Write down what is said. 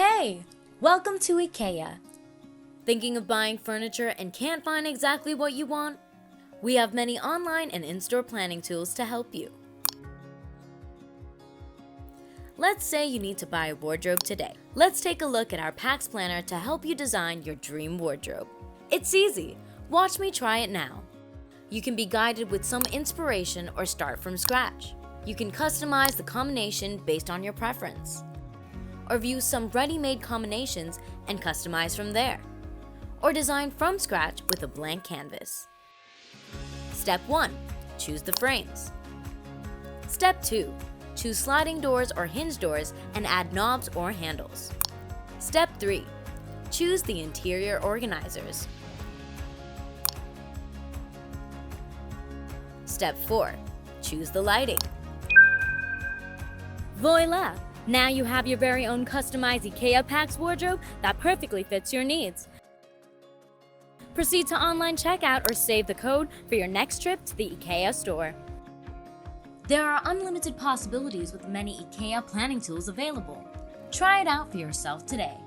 Hey! Welcome to IKEA. Thinking of buying furniture and can't find exactly what you want? We have many online and in-store planning tools to help you. Let's say you need to buy a wardrobe today. Let's take a look at our PAX planner to help you design your dream wardrobe. It's easy. Watch me try it now. You can be guided with some inspiration or start from scratch. You can customize the combination based on your preference, or view some ready-made combinations and customize from there, or design from scratch with a blank canvas. Step 1. Choose the frames. Step 2. Choose sliding doors or hinge doors and add knobs or handles. Step 3. Choose the interior organizers. Step 4. Choose the lighting. Voila! Now you have your very own customized IKEA PAX wardrobe that perfectly fits your needs. Proceed to online checkout or save the code for your next trip to the IKEA store. There are unlimited possibilities with many IKEA planning tools available. Try it out for yourself today.